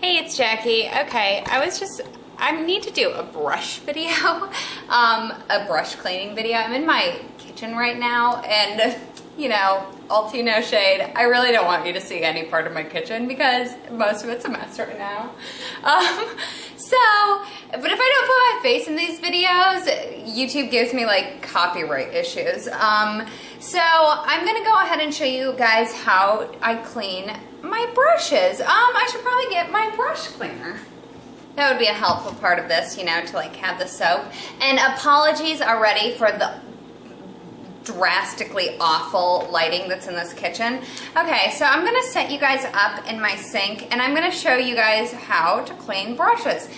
Hey, it's Jackie. Okay, I need to do a brush video, a brush cleaning video. I'm in my kitchen right now and, you know, all tea, no shade. I really don't want you to see any part of my kitchen because most of it's a mess right now. But if I don't put my face in these videos, YouTube gives me like copyright issues. So I'm gonna go ahead and show you guys how I clean my brushes. I should probably get my brush cleaner. That would be a helpful part of this, you know, to like have the soap. And apologies already for the drastically awful lighting that's in this kitchen. Okay, so I'm gonna set you guys up in my sink and I'm gonna show you guys how to clean brushes.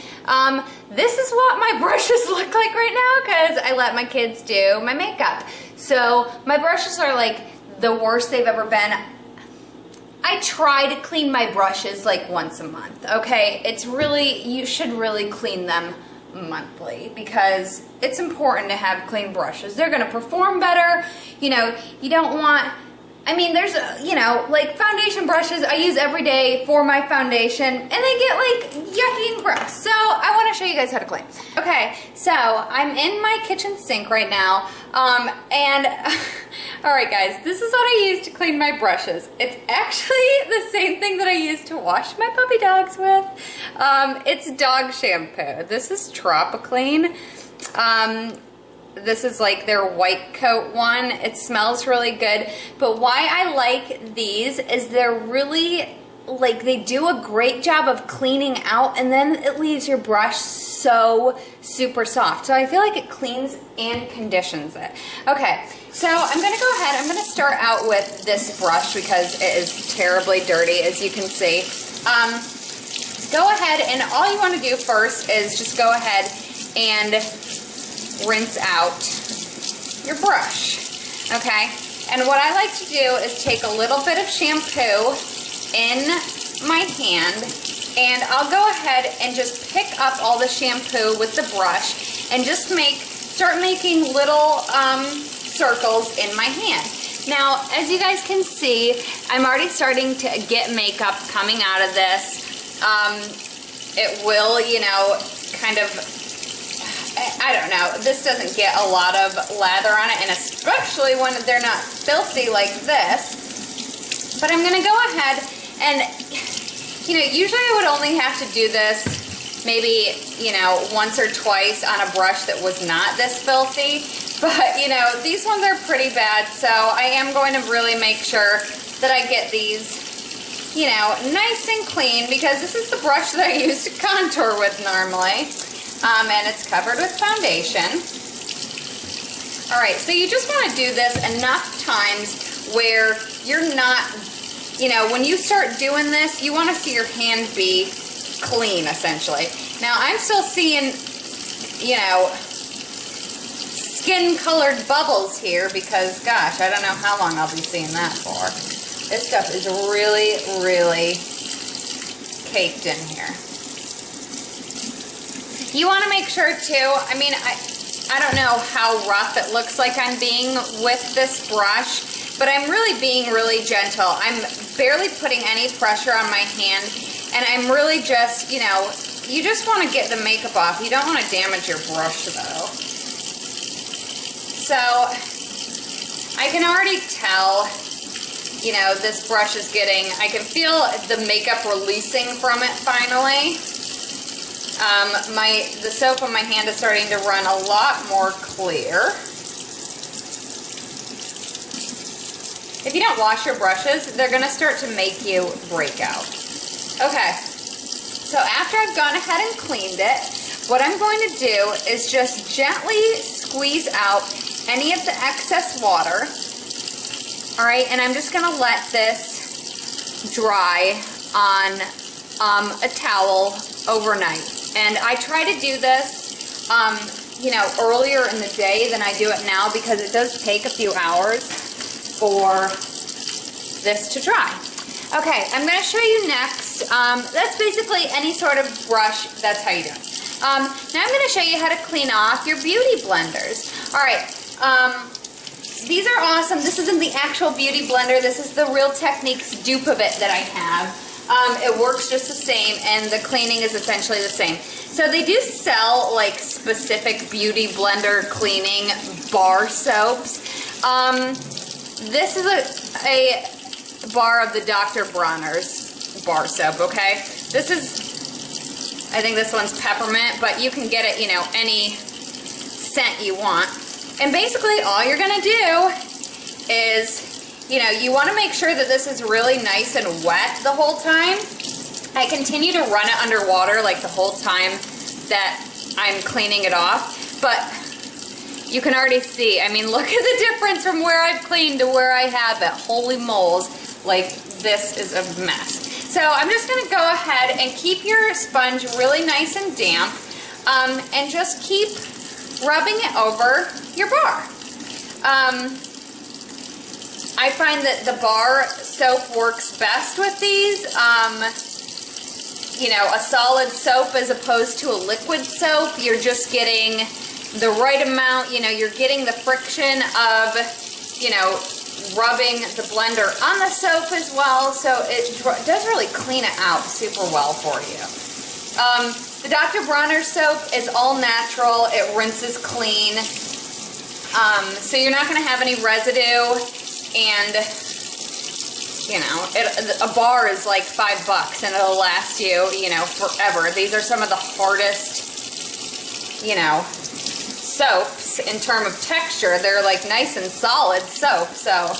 This is what my brushes look like right now because I let my kids do my makeup. So my brushes are like the worst they've ever been. I try to clean my brushes like once a month, okay? It's really, you should really clean them monthly because it's important to have clean brushes. They're gonna perform better. You know, you don't want, I mean, there's, you know, like foundation brushes I use every day for my foundation and they get like yucky and gross. So I wanna show you guys how to clean. Okay, so I'm in my kitchen sink right now and all right guys, this is what I use to clean my brushes. It's actually the same thing that I use to wash my puppy dogs with. It's dog shampoo. This is Tropiclean. This is like their white coat one. It smells really good. But why I like these is they're really, like, they do a great job of cleaning out and then it leaves your brush so super soft. So I feel like it cleans and conditions it. Okay, so I'm gonna go ahead, I'm gonna start out with this brush because it is terribly dirty, as you can see. Go ahead and all you wanna do first is just go ahead and rinse out your brush, okay? And what I like to do is take a little bit of shampoo in my hand and I'll go ahead and just pick up all the shampoo with the brush and just start making little circles in my hand. Now, as you guys can see, I'm already starting to get makeup coming out of this. It will, you know, kind of, I don't know, this doesn't get a lot of lather on it, and especially when they're not filthy like this. But I'm gonna go ahead and, you know, usually I would only have to do this maybe, you know, once or twice on a brush that was not this filthy. But, you know, these ones are pretty bad, so I am going to really make sure that I get these, you know, nice and clean because this is the brush that I use to contour with normally. And it's covered with foundation. All right, so you just want to do this enough times where you're not, you know, when you start doing this, you want to see your hand be clean, essentially. Now, I'm still seeing, you know, skin-colored bubbles here because, gosh, I don't know how long I'll be seeing that for. This stuff is really, really caked in here. You want to make sure too, I mean, I don't know how rough it looks like I'm being with this brush, but I'm really being really gentle. I'm barely putting any pressure on my hand, and I'm really just, you know, you just want to get the makeup off. You don't want to damage your brush though. So, I can already tell, you know, this brush is getting, I can feel the makeup releasing from it finally. The soap on my hand is starting to run a lot more clear. If you don't wash your brushes, they're going to start to make you break out. Okay, so after I've gone ahead and cleaned it, what I'm going to do is just gently squeeze out any of the excess water. All right, and I'm just going to let this dry on a towel overnight. And I try to do this, you know, earlier in the day than I do it now because it does take a few hours for this to dry. Okay, I'm going to show you next. That's basically any sort of brush. That's how you do it. Now I'm going to show you how to clean off your beauty blenders. All right, these are awesome. This isn't the actual beauty blender. This is the Real Techniques dupe of it that I have. It works just the same, and the cleaning is essentially the same. So they do sell like specific beauty blender cleaning bar soaps. This is a bar of the Dr. Bronner's bar soap, okay? This is, I think this one's peppermint, but you can get it, you know, any scent you want. And basically all you're gonna do is, you know, you wanna make sure that this is really nice and wet the whole time. I continue to run it underwater like the whole time that I'm cleaning it off, but you can already see, I mean, look at the difference from where I've cleaned to where I haven't. Holy moles, like this is a mess. So I'm just gonna go ahead and keep your sponge really nice and damp, and just keep rubbing it over your bar. I find that the bar soap works best with these. You know, a solid soap as opposed to a liquid soap, you're just getting the right amount, you know, you're getting the friction of, you know, rubbing the blender on the soap as well, so it does really clean it out super well for you. The Dr. Bronner soap is all natural, it rinses clean, so you're not going to have any residue, and you know, a bar is like $5 and it'll last you, you know, forever. These are some of the hardest, you know, soaps in terms of texture. They're like nice and solid soap, so,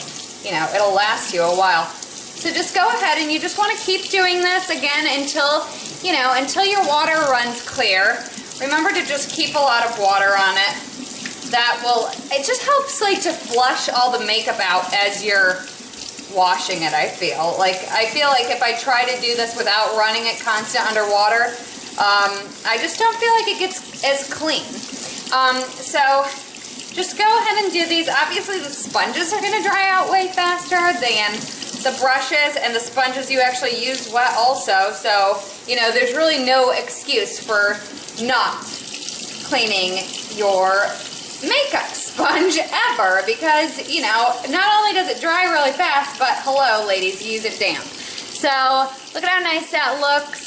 you know, it'll last you a while. So just go ahead and you just want to keep doing this again until, you know, until your water runs clear. Remember to just keep a lot of water on it. That will, it just helps like to flush all the makeup out as you're washing it, I feel like if I try to do this without running it constant underwater, I just don't feel like it gets as clean. So just go ahead and do these. Obviously the sponges are going to dry out way faster than the brushes, and the sponges you actually use wet also, so you know there's really no excuse for not cleaning your makeup sponge ever, because you know not only does it dry really fast, but hello ladies, use it damp. So look at how nice that looks.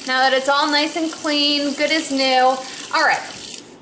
Now that it's all nice and clean, good as new. All right,